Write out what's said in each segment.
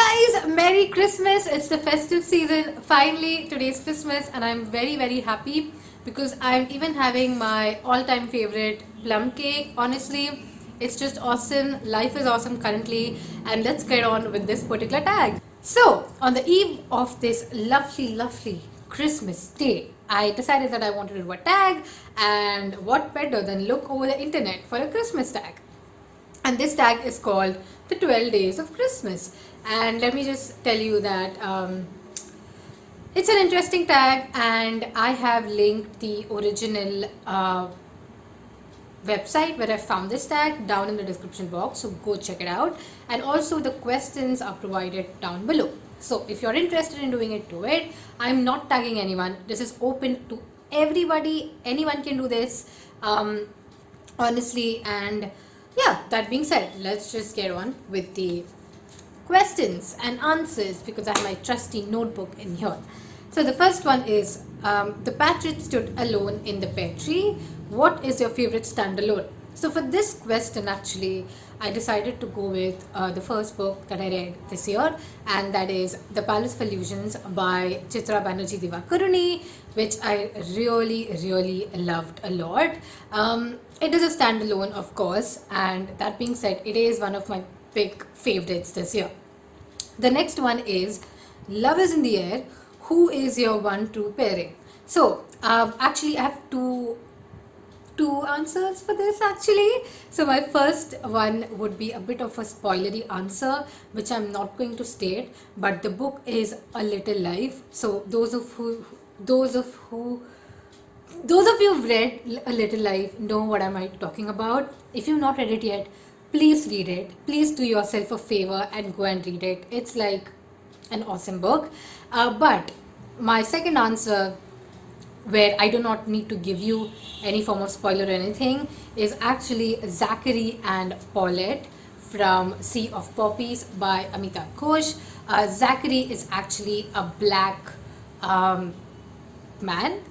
guys, Merry Christmas. It's the festive season. Finally, today's Christmas, and I'm very happy because I'm even having my all-time favorite plum cake. Honestly, it's just awesome. Life is awesome currently, and let's get on with this particular tag. So, on the eve of this lovely Christmas day, I decided that I wanted to do a tag, and what better than look over the internet for a Christmas tag? And this tag is called the 12 days of Christmas. And let me just tell you that it's an interesting tag, and I have linked the original website where I found this tag down in the description box, so go check it out. And also the questions are provided down below, so if you're interested in doing it, do it. I'm not tagging anyone. This is open to everybody. Anyone can do this, honestly. And yeah, that being said, let's just get on with the questions and answers because I have my trusty notebook in here. So the first one is, the Patriot stood alone in the pear tree. What is your favorite standalone? So for this question, actually, I decided to go with the first book that I read this year, and that is The Palace of Illusions by Chitra Banerjee Divakaruni, which I really loved a lot. It is a standalone, of course, and that being said, it is one of my big favorites this year. The next one is Love is in the Air. Who is your one true pairing? So actually I have two answers for this actually. So my first one would be a bit of a spoilery answer, which I'm not going to state, but the book is A Little Life. So those of you who've read A Little Life know what am I talking about. If you've not read it yet, please read it. Please do yourself a favor and go and read it. It's like an awesome book. But my second answer, where I do not need to give you any form of spoiler or anything, is actually Zachary and Paulette from Sea of Poppies by Amitav Ghosh. Zachary is actually a black man,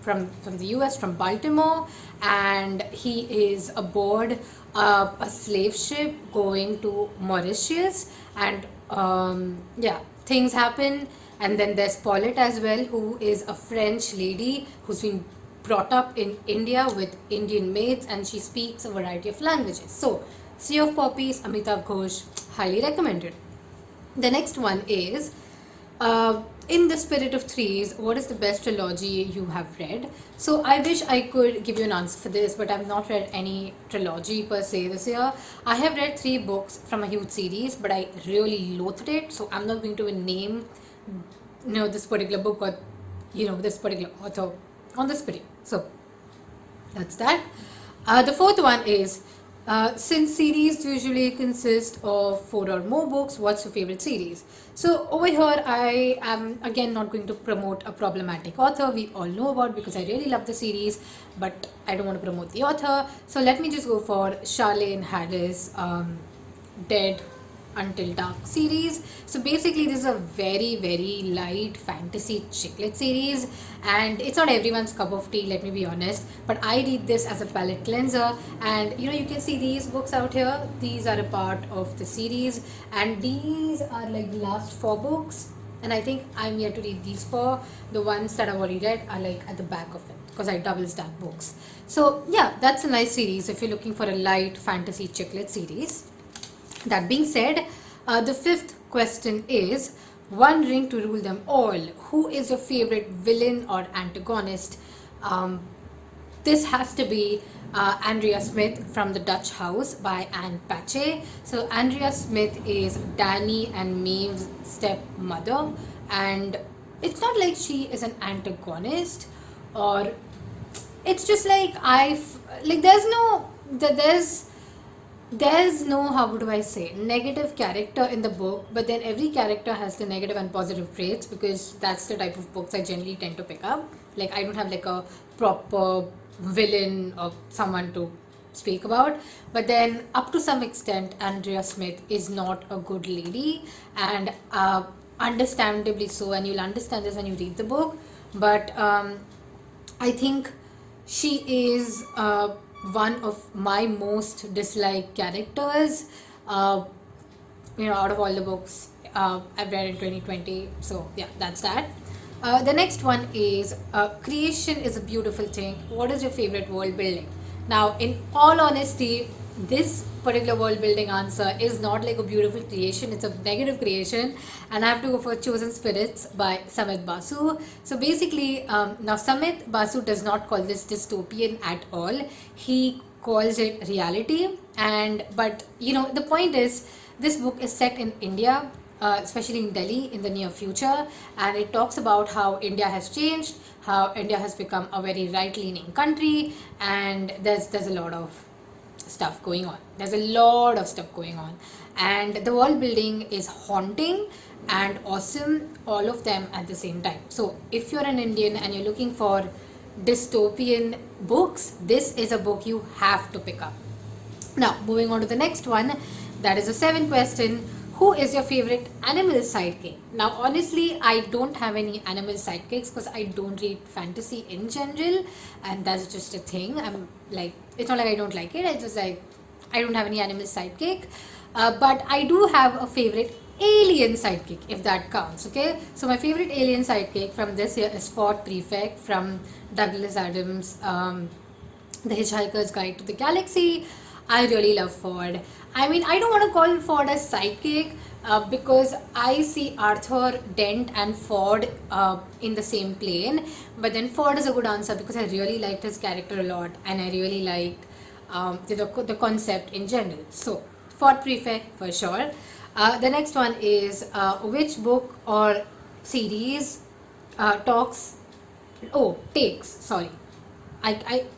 from the US, from Baltimore, and he is aboard a slave ship going to Mauritius, and things happen. And then there's Paulette as well, who is a French lady who's been brought up in India with Indian maids, and she speaks a variety of languages. So Sea of Poppies, Amitav Ghosh, highly recommended. The next one is In the Spirit of Threes, what is the best trilogy you have read? So I wish I could give you an answer for this, but I've not read any trilogy per se this year. I have read 3 books from a huge series, but I really loathed it, so I'm not going to name this particular book or this particular author on this video. So that's that. The fourth one is, since series usually consist of 4 or more books, what's your favorite series? So over here, I am again not going to promote a problematic author we all know about, because I really love the series, but I don't want to promote the author. So let me just go for Charlaine Harris Dead Until Dark series. So basically this is a very light fantasy chicklet series, and it's not everyone's cup of tea, let me be honest, but I read this as a palate cleanser. And you can see these books out here. These are a part of the series, and these are like the last 4 books, and I think I'm yet to read these 4. The ones that I've already read are like at the back of it, because I double stack books. So yeah, that's a nice series if you're looking for a light fantasy chicklet series. That being said, the 5th question is, one ring to rule them all. Who is your favorite villain or antagonist? This has to be Andrea Smith from The Dutch House by Anne Patchett. So Andrea Smith is Danny and Maeve's stepmother, and it's not like she is an antagonist, or it's just like there's no, how do I say, negative character in the book, but then every character has the negative and positive traits, because that's the type of books I generally tend to pick up. Like, I don't have like a proper villain or someone to speak about, but then up to some extent Andrea Smith is not a good lady, and understandably so, and you'll understand this when you read the book. But I think she is one of my most disliked characters. out of all the books I've read in 2020. So yeah, that's that. The next one is creation is a beautiful thing. What is your favorite world building? Now, in all honesty, this particular world building answer is not like a beautiful creation, it's a negative creation, and I have to go for Chosen Spirits by Samit Basu. So basically, now Samit Basu does not call this dystopian at all, he calls it reality. And but the point is, this book is set in India, especially in Delhi in the near future, and it talks about how India has changed, how India has become a very right-leaning country, and there's a lot of stuff going on. There's a lot of stuff going on, and the world building is haunting and awesome, all of them at the same time. So if you're an Indian and you're looking for dystopian books, this is a book you have to pick up. Now, moving on to the next one, that is the seventh question. Who is your favorite animal sidekick? Now, honestly, I don't have any animal sidekicks because I don't read fantasy in general, and that's just a thing. I'm like, it's not like I don't like it, it's just like I don't have any animal sidekick. But I do have a favorite alien sidekick, if that counts. Okay, so my favorite alien sidekick from this year is Ford Prefect from Douglas Adams' The Hitchhiker's Guide to the Galaxy. I really love Ford. I mean, I don't want to call Ford a sidekick because I see Arthur Dent and Ford in the same plane. But then Ford is a good answer because I really liked his character a lot, and I really liked the concept in general. So, Ford Prefect for sure. The next one is which book or series takes, sorry.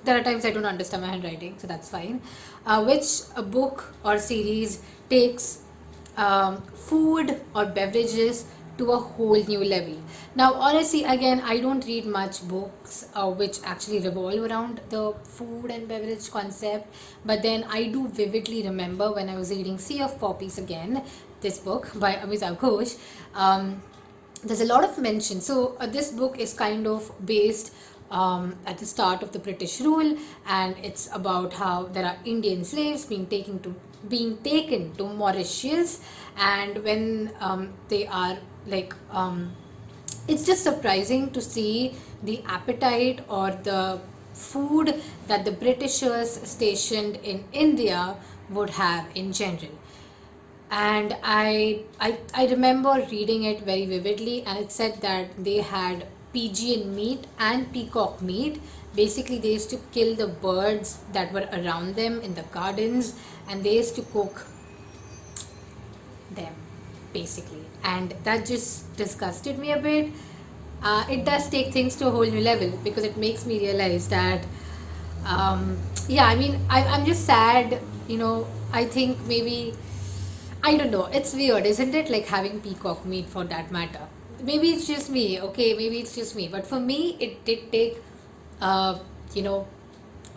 There are times I don't understand my handwriting, so that's fine. Which book or series takes food or beverages to a whole new level? Now, honestly, again, I don't read much books which actually revolve around the food and beverage concept, but then I do vividly remember when I was reading Sea of Poppies again, this book by Amitav Ghosh. There's a lot of mention. So this book is kind of based at the start of the British rule, and it's about how there are Indian slaves being taken to Mauritius, and when they are like it's just surprising to see the appetite or the food that the Britishers stationed in India would have in general. And I remember reading it very vividly, and it said that they had pigeon meat and peacock meat. Basically, they used to kill the birds that were around them in the gardens, and they used to cook them basically, and that just disgusted me a bit. It does take things to a whole new level because it makes me realize that yeah, I mean, I'm just sad, I think maybe, I don't know, it's weird, isn't it, like having peacock meat for that matter. Maybe it's just me, okay, maybe it's just me, but for me it did take you know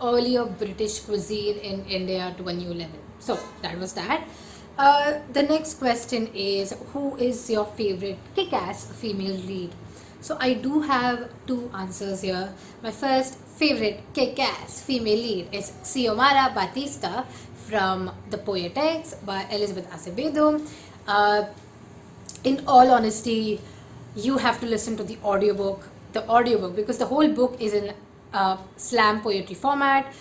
earlier British cuisine in India to a new level. So that was that. The next question is, who is your favorite kick-ass female lead? So I do have two answers here. My first favorite kick-ass female lead is Xiomara Batista from The Poetics by Elizabeth Acevedo. In all honesty, you have to listen to the audiobook because the whole book is in slam poetry format.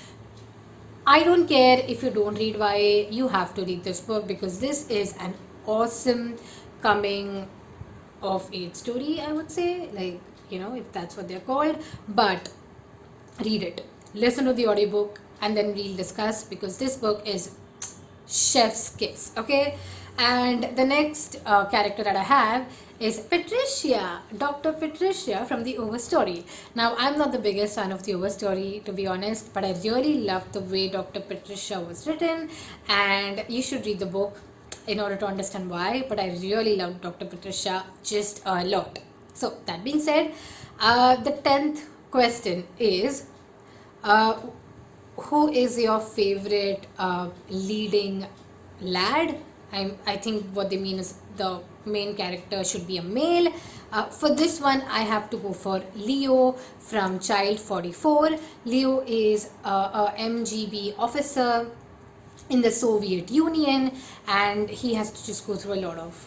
I don't care if you don't read YA, you have to read this book because this is an awesome coming of age story, I would say, like, if that's what they're called. But read it, listen to the audiobook, and then we'll discuss because this book is chef's kiss, okay? And the next character that I have is Patricia, Dr. Patricia from the Overstory. Now, I'm not the biggest fan of the Overstory, to be honest, but I really love the way Dr. Patricia was written, and you should read the book in order to understand why, but I really love Dr. Patricia just a lot. So, that being said, the 10th question is, who is your favorite leading lad? I think what they mean is the main character should be a male. For this one, I have to go for Leo from Child 44. Leo is a MGB officer in the Soviet Union, and he has to just go through a lot of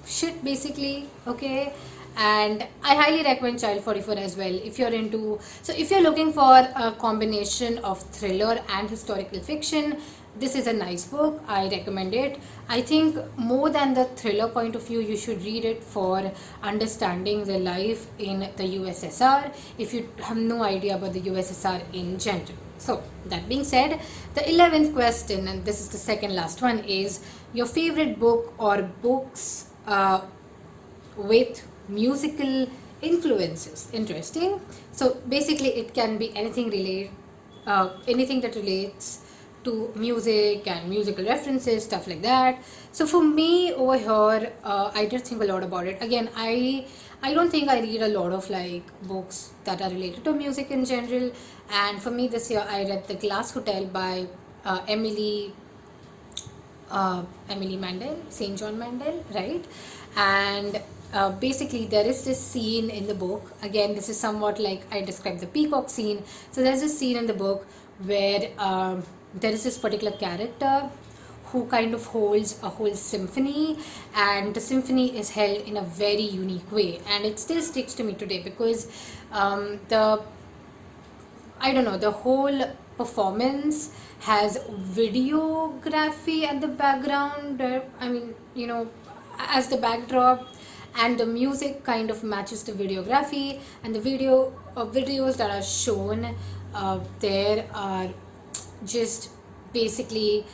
shit basically. Okay, and I highly recommend Child 44 as well if you're into, so if you're looking for a combination of thriller and historical fiction, this is a nice book. I recommend it. I think more than the thriller point of view, you should read it for understanding the life in the USSR if you have no idea about the USSR in general. So that being said, the 11th question, and this is the second last one, is your favorite book or books with musical influences. Interesting. So basically it can be anything that relates to music and musical references, stuff like that. So for me over here, I did think a lot about it. Again, I don't think I read a lot of like books that are related to music in general, and for me this year I read The Glass Hotel by Emily Mandel, St. John Mandel, right? And basically there is this scene in the book. Again, this is somewhat like I described the peacock scene. So there's this scene in the book where there is this particular character who kind of holds a whole symphony, and the symphony is held in a very unique way, and it still sticks to me today because the whole performance has videography at the background, as the backdrop, and the music kind of matches the videography, and the videos that are shown there are just basically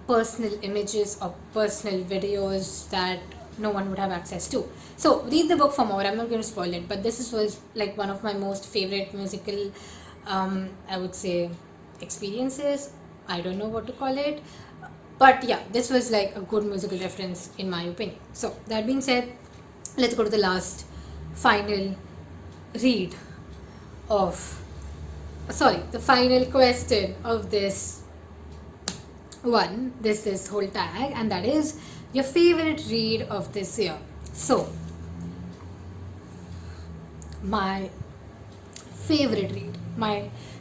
personal images or personal videos that no one would have access to. So read the book for more. I'm not going to spoil it, but this was like one of my most favorite musical I would say experiences. I don't know what to call it, but yeah, this was like a good musical reference in my opinion. So that being said, let's go to the last final read of the final question of this whole tag, and that is your favorite read of this year. So my favorite read,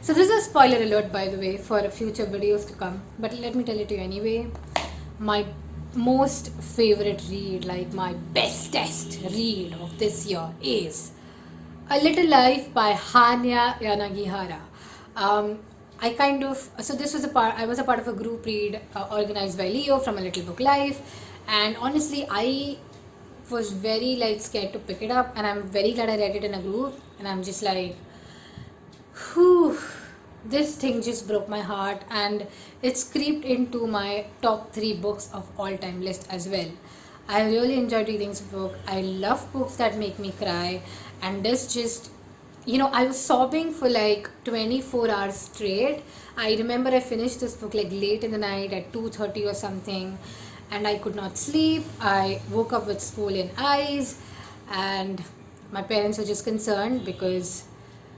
so this is a spoiler alert by the way for future videos to come, but let me tell it to you anyway. My most favorite read, like my bestest read of this year, is A Little Life by Hanya Yanagihara. I was a part of a group read organized by Leo from A Little Book Life, and honestly I was very like scared to pick it up, and I'm very glad I read it in a group, and I'm just like, whew, this thing just broke my heart, and it's creeped into my top 3 books of all time list as well. I really enjoyed reading this book. I love books that make me cry, and this just, I was sobbing for like 24 hours straight. I remember I finished this book like late in the night at 2:30 or something, and I could not sleep. I woke up with swollen eyes, and my parents were just concerned because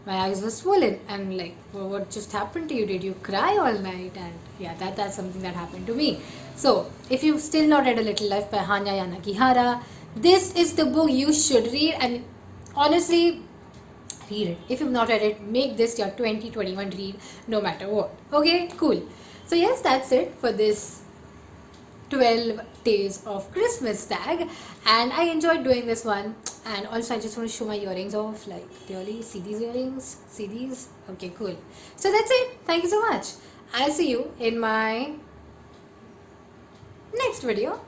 my eyes were swollen, and like, well, what just happened to you? Did you cry all night? And yeah, that's something that happened to me. So if you've still not read A Little Life by Hanya Yanagihara, this is the book you should read, and honestly, read it. If you've not read it, make this your 2021 read no matter what. Okay, cool. So yes, that's it for this 12 days of Christmas tag, and I enjoyed doing this one. And also I just want to show my earrings off. Like, really? See these earrings? See these? Okay, cool. So that's it. Thank you so much. I'll see you in my next video.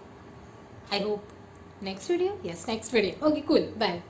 I hope next video. Yes, next video. Okay, cool. Bye.